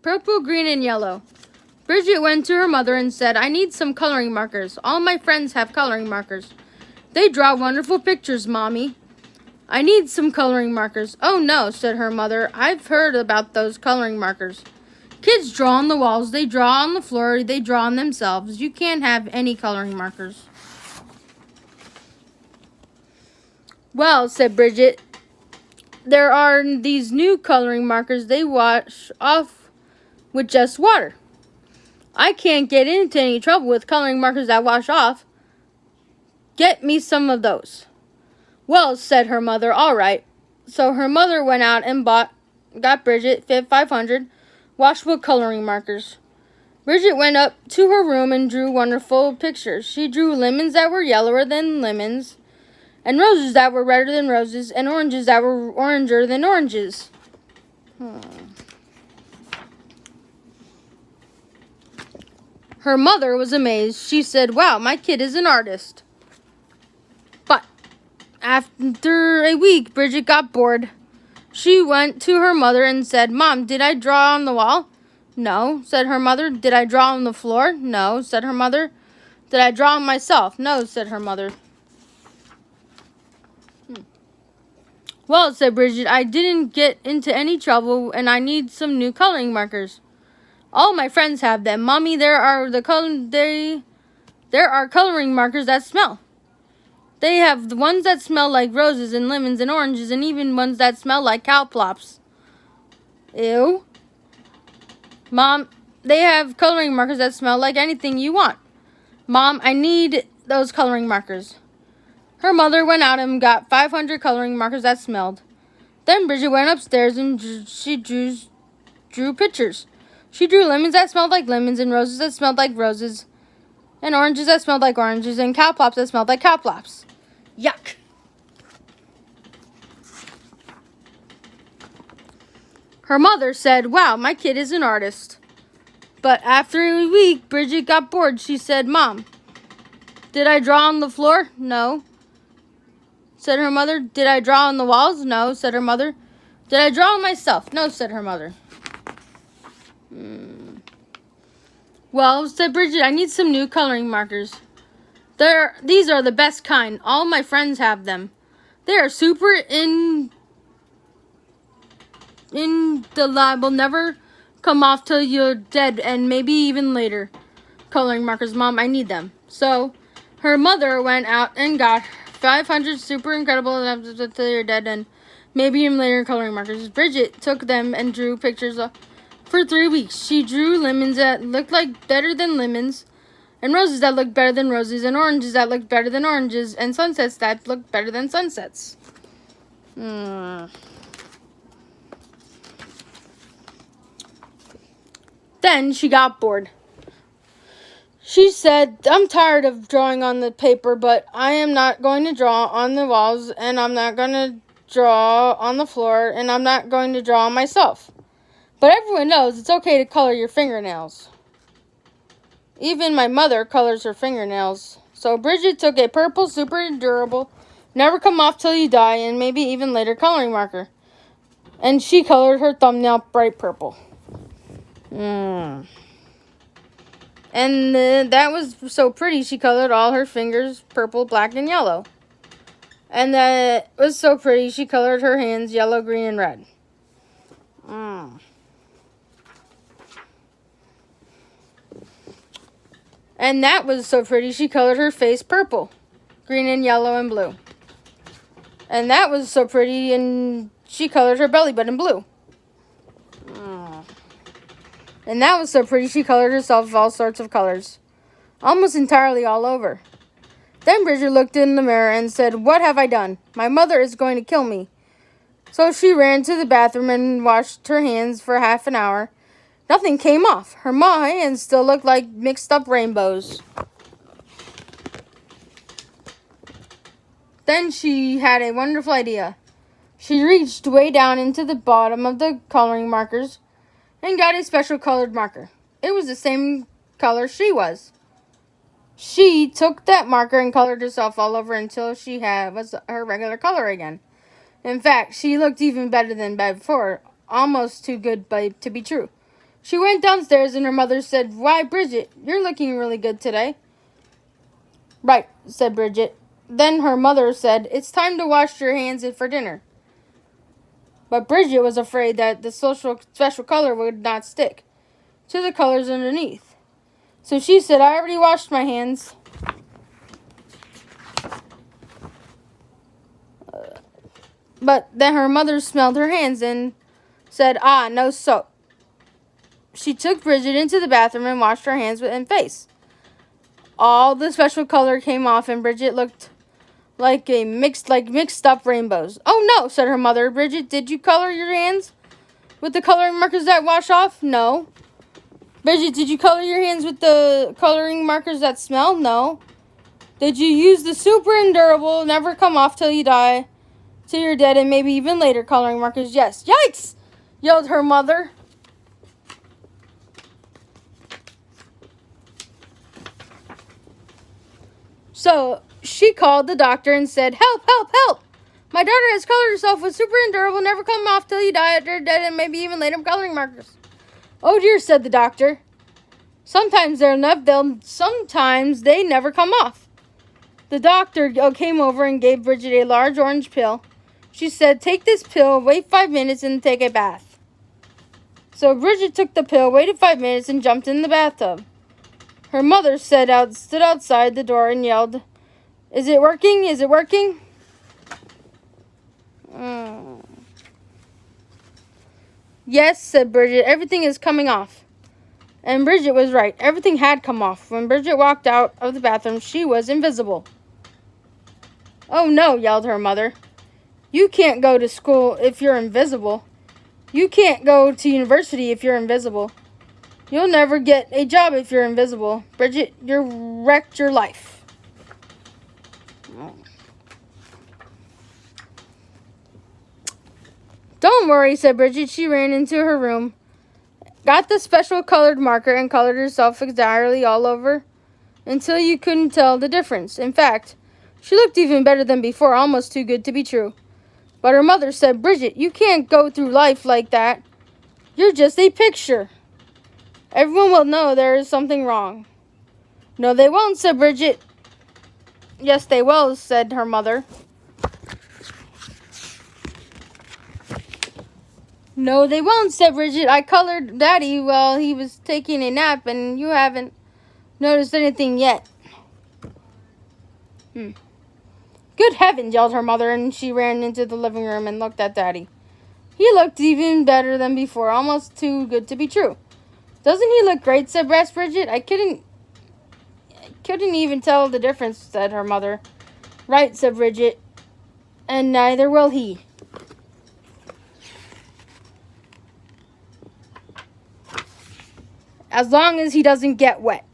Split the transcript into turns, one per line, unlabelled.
purple, green, and yellow. Bridget went to her mother and said, I need some coloring markers. All my friends have coloring markers. They draw wonderful pictures, Mommy. I need some coloring markers. Oh no, said her mother. I've heard about those coloring markers. Kids draw on the walls, they draw on the floor, they draw on themselves. You can't have any coloring markers. Well, said Bridget, there are these new coloring markers. They wash off with just water. I can't get into any trouble with coloring markers that wash off. Get me some of those. Well, said her mother, all right. So her mother went out and got Bridget 500 washable coloring markers. Bridget went up to her room and drew wonderful pictures. She drew lemons that were yellower than lemons, and roses that were redder than roses, and oranges that were oranger than oranges. Her mother was amazed. She said, wow, my kid is an artist. But after a week, Bridget got bored. She went to her mother and said, Mom, did I draw on the wall? No, said her mother. Did I draw on the floor? No, said her mother. Did I draw on myself? No, said her mother. Well, said Bridget, I didn't get into any trouble and I need some new coloring markers. All my friends have them. Mommy, there are coloring markers that smell. They have the ones that smell like roses and lemons and oranges and even ones that smell like cow plops. Ew. Mom, they have coloring markers that smell like anything you want. Mom, I need those coloring markers. Her mother went out and got 500 coloring markers that smelled. Then Bridget went upstairs and she drew pictures. She drew lemons that smelled like lemons and roses that smelled like roses and oranges that smelled like oranges and cow plops that smelled like cow plops. Yuck. Her mother said, wow, my kid is an artist. But after a week, Bridget got bored. She said, Mom, did I draw on the floor? No, said her mother. Did I draw on the walls? No, said her mother. Did I draw on myself? No, said her mother. Well, said Bridget, I need some new coloring markers. These are the best kind. All my friends have them. They are super indelible, never come off till you're dead, and maybe even later. Coloring markers, Mom, I need them. So her mother went out and got 500 super incredible till you're dead, and maybe even later coloring markers. Bridget took them and drew pictures for 3 weeks. She drew lemons that looked like better than lemons, and roses that looked better than roses, and oranges that looked better than oranges, and sunsets that looked better than sunsets. Then she got bored. She said, I'm tired of drawing on the paper, but I am not going to draw on the walls, and I'm not going to draw on the floor, and I'm not going to draw on myself. But everyone knows it's okay to color your fingernails. Even my mother colors her fingernails. So Bridget took a purple, super durable, never come off till you die, and maybe even later coloring marker. And she colored her thumbnail bright purple. And that was so pretty, she colored all her fingers purple, black, and yellow. And that was so pretty, she colored her hands yellow, green, and red. And that was so pretty, she colored her face purple, green, and yellow, and blue. And that was so pretty, and she colored her belly button blue. And that was so pretty, she colored herself all sorts of colors, almost entirely all over. Then Bridget looked in the mirror and said, what have I done? My mother is going to kill me. So she ran to the bathroom and washed her hands for half an hour. Nothing came off. Her hands still looked like mixed up rainbows. Then she had a wonderful idea. She reached way down into the bottom of the coloring markers and got a special colored marker. It was the same color she was. She took that marker and colored herself all over until she was her regular color again. In fact, she looked even better than before, almost too good to be true. She went downstairs and her mother said, "Why, Bridget, you're looking really good today." "Right," said Bridget. Then her mother said, "It's time to wash your hands for dinner." But Bridget was afraid that the special color would not stick to the colors underneath. So she said, "I already washed my hands." But then her mother smelled her hands and said, "Ah, no soap." She took Bridget into the bathroom and washed her hands and face. All the special color came off and Bridget looked like mixed up rainbows. "Oh no," said her mother. "Bridget, did you color your hands with the coloring markers that wash off?" "No." "Bridget, did you color your hands with the coloring markers that smell?" "No." "Did you use the super endurable, never come off till you die, till you're dead, and maybe even later coloring markers?" "Yes." "Yikes!" yelled her mother. So she called the doctor and said, "Help, help, help! My daughter has colored herself with super endurable, never come off till you die, after dead, and maybe even later coloring markers." "Oh dear," said the doctor. Sometimes sometimes they never come off." The doctor came over and gave Bridget a large orange pill. She said, "Take this pill, wait 5 minutes, and take a bath." So Bridget took the pill, waited 5 minutes, and jumped in the bathtub. Her mother stood outside the door and yelled, "Is it working? Is it working?" "Yes," said Bridget, "everything is coming off." And Bridget was right. Everything had come off. When Bridget walked out of the bathroom, she was invisible. "Oh no," yelled her mother. "You can't go to school if you're invisible. You can't go to university if you're invisible. You'll never get a job if you're invisible. Bridget, you wrecked your life." "Don't worry," said Bridget. She ran into her room, got the special colored marker, and colored herself entirely all over until you couldn't tell the difference. In fact, she looked even better than before, almost too good to be true. But her mother said, "Bridget, you can't go through life like that. You're just a picture. Everyone will know there is something wrong." "No, they won't," said Bridget. "Yes, they will," said her mother. "No, they won't," said Bridget. "I colored Daddy while he was taking a nap, and you haven't noticed anything yet." "Good heavens," yelled her mother, and she ran into the living room and looked at Daddy. He looked even better than before, almost too good to be true. "Doesn't he look great?" said Bridget. I couldn't even tell the difference," said her mother. "Right," said Bridget, "and neither will he." As long as he doesn't get wet.